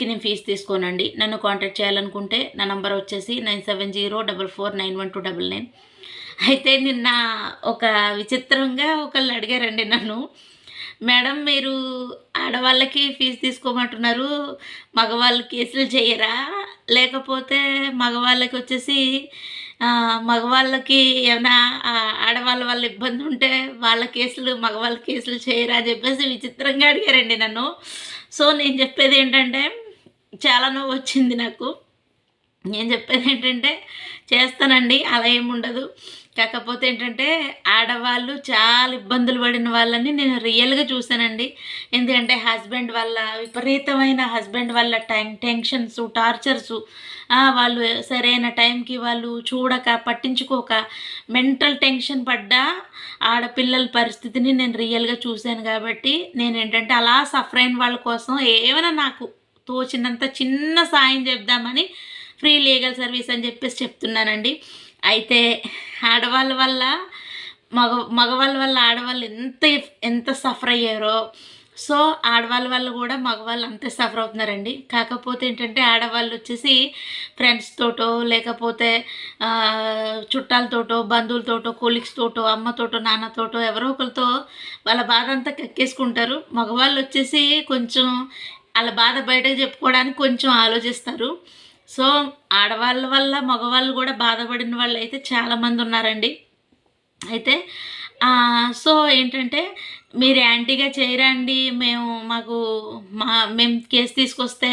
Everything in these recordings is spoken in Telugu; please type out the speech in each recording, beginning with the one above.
కేస్కి నేను ఫీజు తీసుకోనండి. నన్ను కాంటాక్ట్ చేయాలనుకుంటే నా నంబర్ వచ్చేసి 9704449129. అయితే నిన్న ఒక విచిత్రంగా ఒకళ్ళు అడిగారండి నన్ను, మేడం మీరు ఆడవాళ్ళకి ఫీజు తీసుకోమంటున్నారు, మగవాళ్ళు కేసులు చేయరా? లేకపోతే మగవాళ్ళకి వచ్చేసి మగవాళ్ళకి ఏమైనా ఆడవాళ్ళ వల్ల ఇబ్బంది ఉంటే వాళ్ళ కేసులు మగవాళ్ళ కేసులు చేయరా అని చెప్పేసి విచిత్రంగా అడిగారండి నన్ను. సో నేను చెప్పేది ఏంటంటే, చాలా నవ్వొచ్చింది నాకు. నేను చెప్పేది ఏంటంటే, చేస్తానండి, అలా ఏముండదు. కాకపోతే ఏంటంటే, ఆడవాళ్ళు చాలా ఇబ్బందులు పడిన వాళ్ళని నేను రియల్గా చూశానండి. ఎందుకంటే హస్బెండ్ వల్ల విపరీతమైన హస్బెండ్ వల్ల టెన్షన్స్, టార్చర్సు, వాళ్ళు సరైన టైంకి వాళ్ళు చూడక పట్టించుకోక మెంటల్ టెన్షన్ పడ్డ ఆడపిల్లల పరిస్థితిని నేను రియల్గా చూశాను. కాబట్టి నేను ఏంటంటే, అలా సఫర్ అయిన వాళ్ళ కోసం ఏమైనా నాకు తోచినంత చిన్న సాయం చెప్దామని ఫ్రీ లీగల్ సర్వీస్ అని చెప్పేసి చెప్తున్నానండి. అయితే ఆడవాళ్ళ వల్ల మగవాళ్ళ వల్ల ఆడవాళ్ళు ఎంత సఫర్ అయ్యారో, సో ఆడవాళ్ళ వల్ల కూడా మగవాళ్ళు అంతే సఫర్ అవుతున్నారండి. కాకపోతే ఏంటంటే, ఆడవాళ్ళు వచ్చేసి ఫ్రెండ్స్తోటో లేకపోతే చుట్టాలతోటో బంధువులతోటో కొలీగ్స్తోటో అమ్మతోటో నాన్నతోటో ఎవరో ఒకరితో వాళ్ళ బాధ అంతా కక్కేసుకుంటారు. మగవాళ్ళు వచ్చేసి కొంచెం వాళ్ళ బాధ బయటకు చెప్పుకోవడానికి కొంచెం ఆలోచిస్తారు. సో ఆడవాళ్ళ వల్ల మగవాళ్ళు కూడా బాధపడిన వాళ్ళు అయితే చాలామంది ఉన్నారండి. అయితే సో ఏంటంటే, మీరు యాంటీగా చేయరండి, మేము కేసు తీసుకొస్తే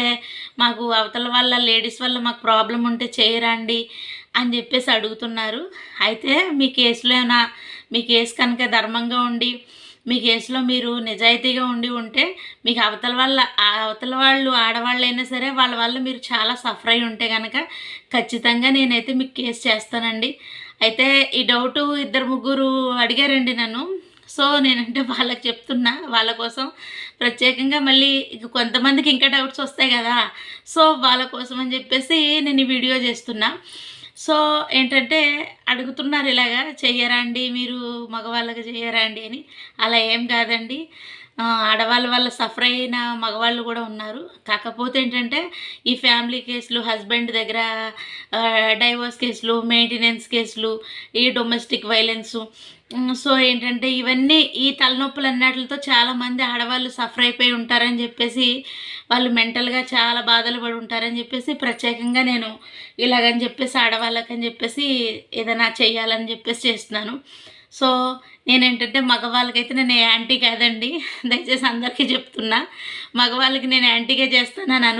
మాకు అవతల వల్ల లేడీస్ వల్ల మాకు ప్రాబ్లం ఉంటే చేయరండి అని చెప్పేసి అడుగుతున్నారు. అయితే మీ కేసు కనుక ధర్మంగా ఉండి, మీ కేసులో మీరు నిజాయితీగా ఉంటే, మీకు అవతల వాళ్ళు ఆడవాళ్ళైనా సరే వాళ్ళ వల్ల మీరు చాలా సఫర్ అయి ఉంటే కనుక ఖచ్చితంగా నేనైతే మీకు కేసు చేస్తానండి. అయితే ఈ డౌటు 2-3 అడిగారండి నన్ను. సో నేనంటే వాళ్ళకి చెప్తున్నా, వాళ్ళ కోసం ప్రత్యేకంగా. మళ్ళీ కొంతమందికి ఇంకా డౌట్స్ వస్తాయి కదా, సో వాళ్ళ కోసం అని చెప్పేసి నేను ఈ వీడియో చేస్తున్నా. సో ఏంటంటే, అడుగుతున్నారు ఇలాగా చెయ్యరా అండి మీరు, మగవాళ్ళకి చెయ్యరా అండి అని. అలా ఏం కాదండి, ఆడవాళ్ళ వల్ల సఫర్ అయిన మగవాళ్ళు కూడా ఉన్నారు. కాకపోతే ఏంటంటే, ఈ ఫ్యామిలీ కేసులు, హస్బెండ్ దగ్గర డైవోర్స్ కేసులు, మెయింటెనెన్స్ కేసులు, ఈ డొమెస్టిక్ వైలెన్సు, సో ఏంటంటే ఇవన్నీ ఈ తలనొప్పులు అన్నిటితో చాలామంది ఆడవాళ్ళు సఫర్ అయిపోయి ఉంటారని చెప్పేసి, వాళ్ళు మెంటల్గా చాలా బాధలు పడి ఉంటారని చెప్పేసి ప్రత్యేకంగా నేను ఇలాగని చెప్పేసి ఆడవాళ్ళకని చెప్పేసి ఏదైనా చెయ్యాలని చెప్పేసి చేస్తున్నాను. సో నేనేంటంటే, మగవాళ్ళకైతే నేను యాంటీ కాదండి, దయచేసి అందరికీ చెప్తున్నా. మగవాళ్ళకి నేను యాంటీగా చేస్తానని